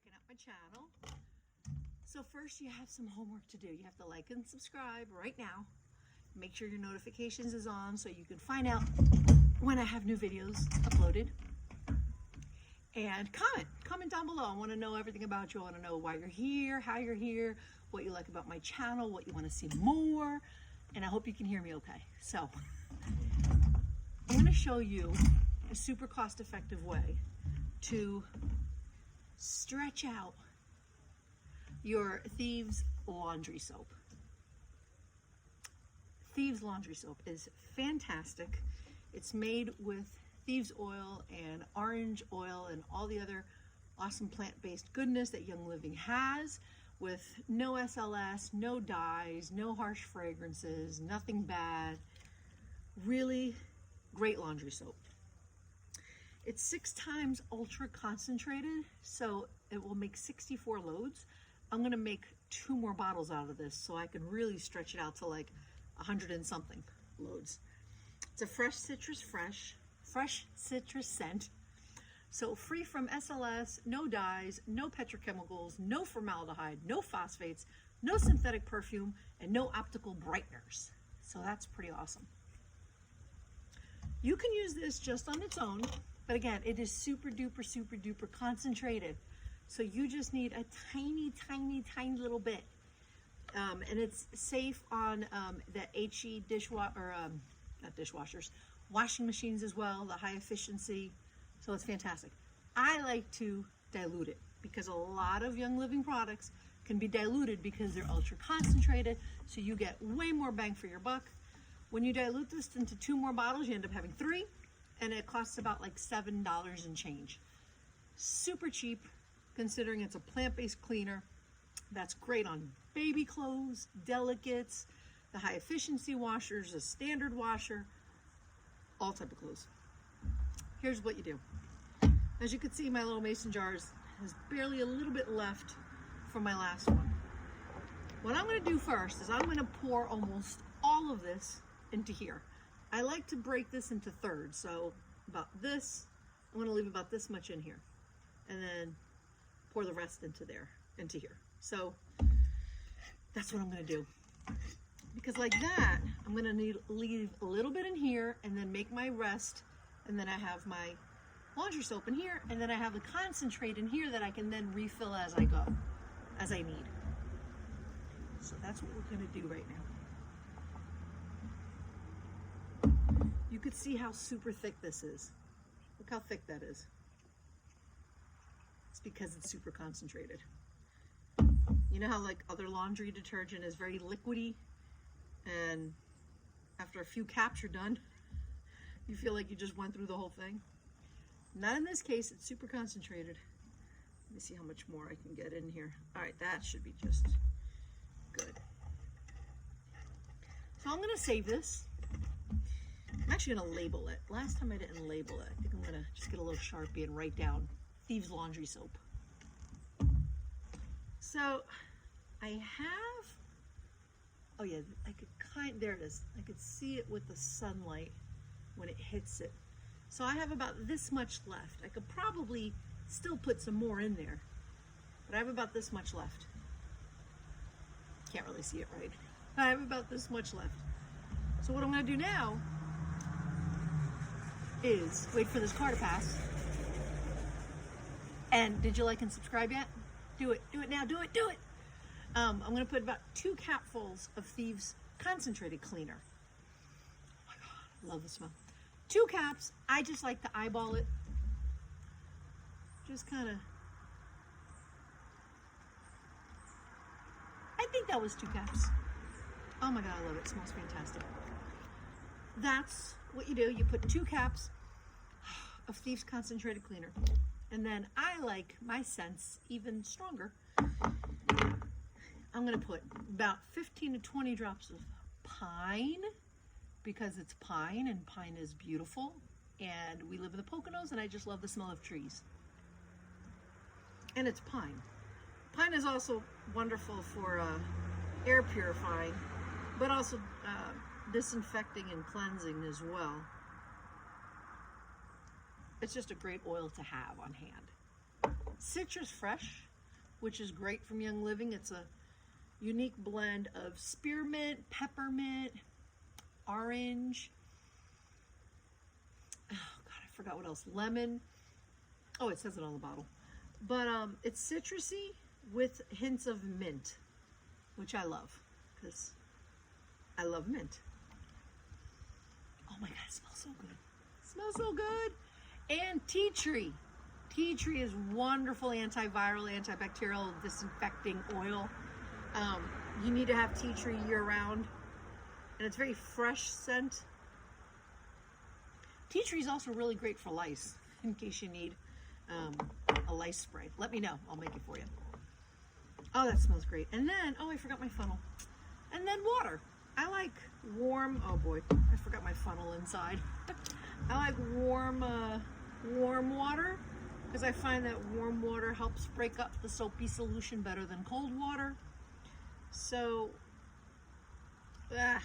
checking out my channel. So first you have some homework to do. You have to like and subscribe right now. Make sure your notifications is on so you can find out when I have new videos uploaded. And comment down below. I want to know everything about you. I want to know why you're here, how you're here, what you like about my channel, what you want to see more. And I hope you can hear me okay. So I'm going to show you a super cost-effective way to stretch out your Thieves Laundry Soap. Thieves Laundry Soap is fantastic. It's made with thieves oil and orange oil and all the other awesome plant-based goodness that Young Living has, with no SLS, no dyes, no harsh fragrances, nothing bad. Really great laundry soap. It's 6 times ultra concentrated, so it will make 64 loads. I'm gonna make 2 more bottles out of this so I can really stretch it out to like 100 and something loads. It's a fresh citrus scent. So free from SLS, no dyes, no petrochemicals, no formaldehyde, no phosphates, no synthetic perfume, and no optical brighteners. So that's pretty awesome. You can use this just on its own, but again, it is super duper concentrated. So you just need a tiny little bit. And it's safe on the HE not dishwashers, washing machines as well, the high efficiency. So it's fantastic. I like to dilute it because a lot of Young Living products can be diluted because they're ultra concentrated. So you get way more bang for your buck. When you dilute this into 2 more bottles, you end up having 3, and it costs about like $7 and change. Super cheap, considering it's a plant-based cleaner. That's great on baby clothes, delicates, the high efficiency washers, a standard washer, all type of clothes. Here's what you do. As you can see, my little mason jars has barely a little bit left from my last one. What I'm gonna do first is I'm gonna pour almost all of this into here. I like to break this into thirds, so about this, I'm gonna leave about this much in here, and then pour the rest into here. So that's what I'm gonna do. Because like that, I'm gonna leave a little bit in here and then make my rest, and then I have my laundry soap in here, and then I have the concentrate in here that I can then refill as I go, as I need. So that's what we're gonna do right now. You could see how super thick this is. Look how thick that is. It's because it's super concentrated. You know how like other laundry detergent is very liquidy, and after a few caps you're done? You feel like you just went through the whole thing. Not in this case, it's super concentrated. Let me see how much more I can get in here. All right, that should be just good. So I'm gonna save this. I'm actually gonna label it. Last time I didn't label it. I think I'm gonna just get a little Sharpie and write down Thieves Laundry Soap. So I have, oh yeah, there it is. I could see it with the sunlight when it hits it. So I have about this much left. I could probably still put some more in there, but I have about this much left. Can't really see it right. I have about this much left. So what I'm gonna do now is wait for this car to pass. And did you like and subscribe yet? Do it now, do it. I'm gonna put about 2 capfuls of Thieves concentrated cleaner. Oh my God, love the smell. 2 caps. I just like to eyeball it. Just kind of, I think that was 2 caps. Oh my God, I love it. It smells fantastic. That's what you do. You put 2 caps of Thieves concentrated cleaner. And then I like my scents even stronger. I'm gonna put about 15 to 20 drops of pine, because it's pine and pine is beautiful. And we live in the Poconos and I just love the smell of trees. And it's pine. Pine is also wonderful for air purifying, but also disinfecting and cleansing as well. It's just a great oil to have on hand. Citrus fresh which is great from Young Living. It's a unique blend of spearmint, peppermint, orange. Oh God, I forgot what else. Lemon. Oh, it says it on the bottle. But it's citrusy with hints of mint, which I love because I love mint. Oh my God, it smells so good. It smells so good. And tea tree. Tea tree is wonderful antiviral, antibacterial, disinfecting oil. You need to have tea tree year round. And it's very fresh scent. Tea tree is also really great for lice, in case you need a lice spray. Let me know. I'll make it for you. Oh, that smells great. And then, oh, I forgot my funnel. And then water. I like warm, oh boy, I forgot my funnel inside. I like warm water because I find that warm water helps break up the soapy solution better than cold water. So, oh,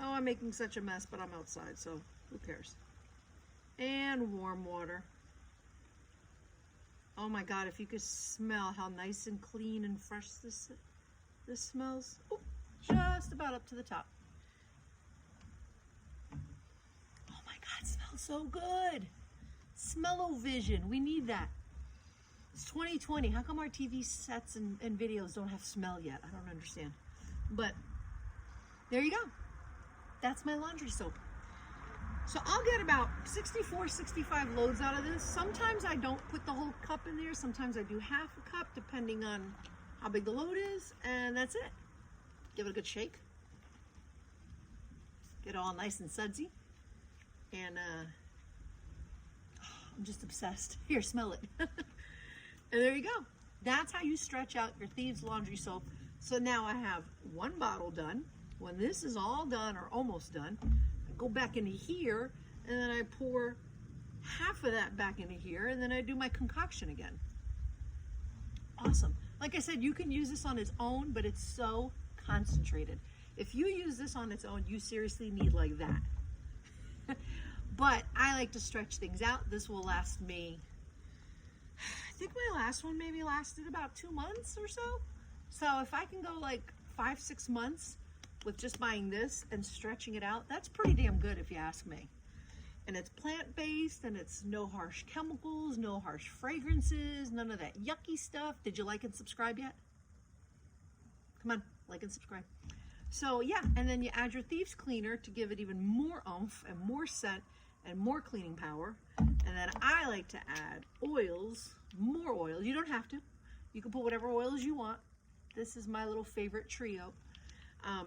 I'm making such a mess, but I'm outside, so who cares? And warm water. Oh my God, if you could smell how nice and clean and fresh this smells. Oh, just about up to the top. Oh my God, it smells so good. Smell-o-vision, we need that. It's 2020, how come our TV sets and videos don't have smell yet? I don't understand. But there you go. That's my laundry soap. So I'll get about 64, 65 loads out of this. Sometimes I don't put the whole cup in there. Sometimes I do half a cup depending on how big the load is. And that's it. Give it a good shake. Get it all nice and sudsy. And I'm just obsessed. Here, smell it. And there you go. That's how you stretch out your Thieves Laundry Soap. So now I have one bottle done. When this is all done or almost done, I go back into here and then I pour half of that back into here and then I do my concoction again. Awesome. Like I said, you can use this on its own, but it's so concentrated. If you use this on its own, you seriously need like that. But I like to stretch things out. This will last me, I think my last one maybe lasted about 2 months or so. So if I can go like 5-6 months with just buying this and stretching it out, that's pretty damn good if you ask me. And it's plant-based and it's no harsh chemicals, no harsh fragrances, none of that yucky stuff. Did you like and subscribe yet? Come on, like and subscribe. So yeah, and then you add your Thieves Cleaner to give it even more oomph and more scent and more cleaning power. And then I like to add oils, more oils. You don't have to. You can put whatever oils you want. This is my little favorite trio.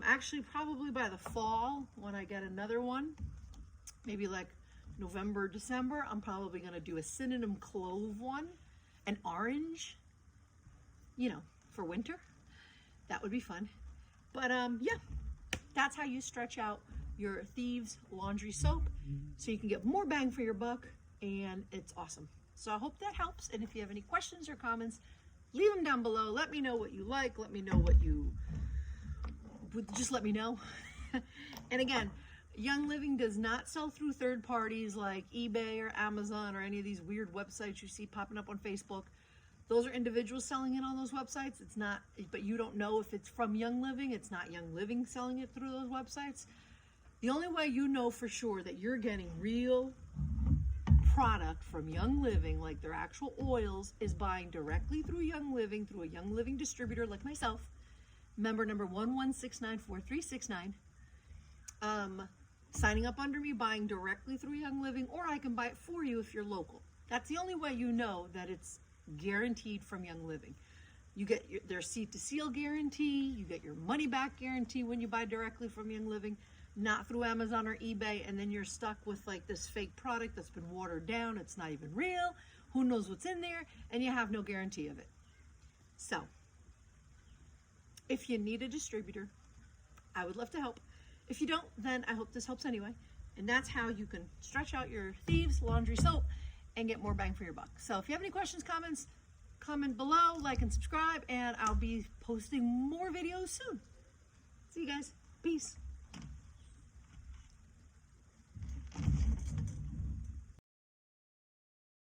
Actually, probably by the fall, when I get another one, maybe like November, December, I'm probably going to do a cinnamon clove one, an orange, you know, for winter. That would be fun. But yeah, that's how you stretch out your Thieves Laundry Soap so you can get more bang for your buck, and it's awesome. So I hope that helps, and if you have any questions or comments, leave them down below. Let me know what you like. Let me know what you... Just let me know. And again, Young Living does not sell through third parties like eBay or Amazon or any of these weird websites you see popping up on Facebook. Those are individuals selling it on those websites. It's not, but you don't know if it's from Young Living. It's not Young Living selling it through those websites. The only way you know for sure that you're getting real product from Young Living, like their actual oils, is buying directly through Young Living, through a Young Living distributor like myself. Member number 11694369. Signing up under me, buying directly through Young Living, or I can buy it for you if you're local. That's the only way you know that it's guaranteed from Young Living. You get their seat to seal guarantee, you get your money back guarantee when you buy directly from Young Living, not through Amazon or eBay, and then you're stuck with like this fake product that's been watered down, it's not even real, who knows what's in there, and you have no guarantee of it. So, if you need a distributor, I would love to help. If you don't, then I hope this helps anyway. And that's how you can stretch out your Thieves Laundry Soap and get more bang for your buck. So if you have any questions, comments, comment below, like and subscribe, and I'll be posting more videos soon. See you guys. Peace.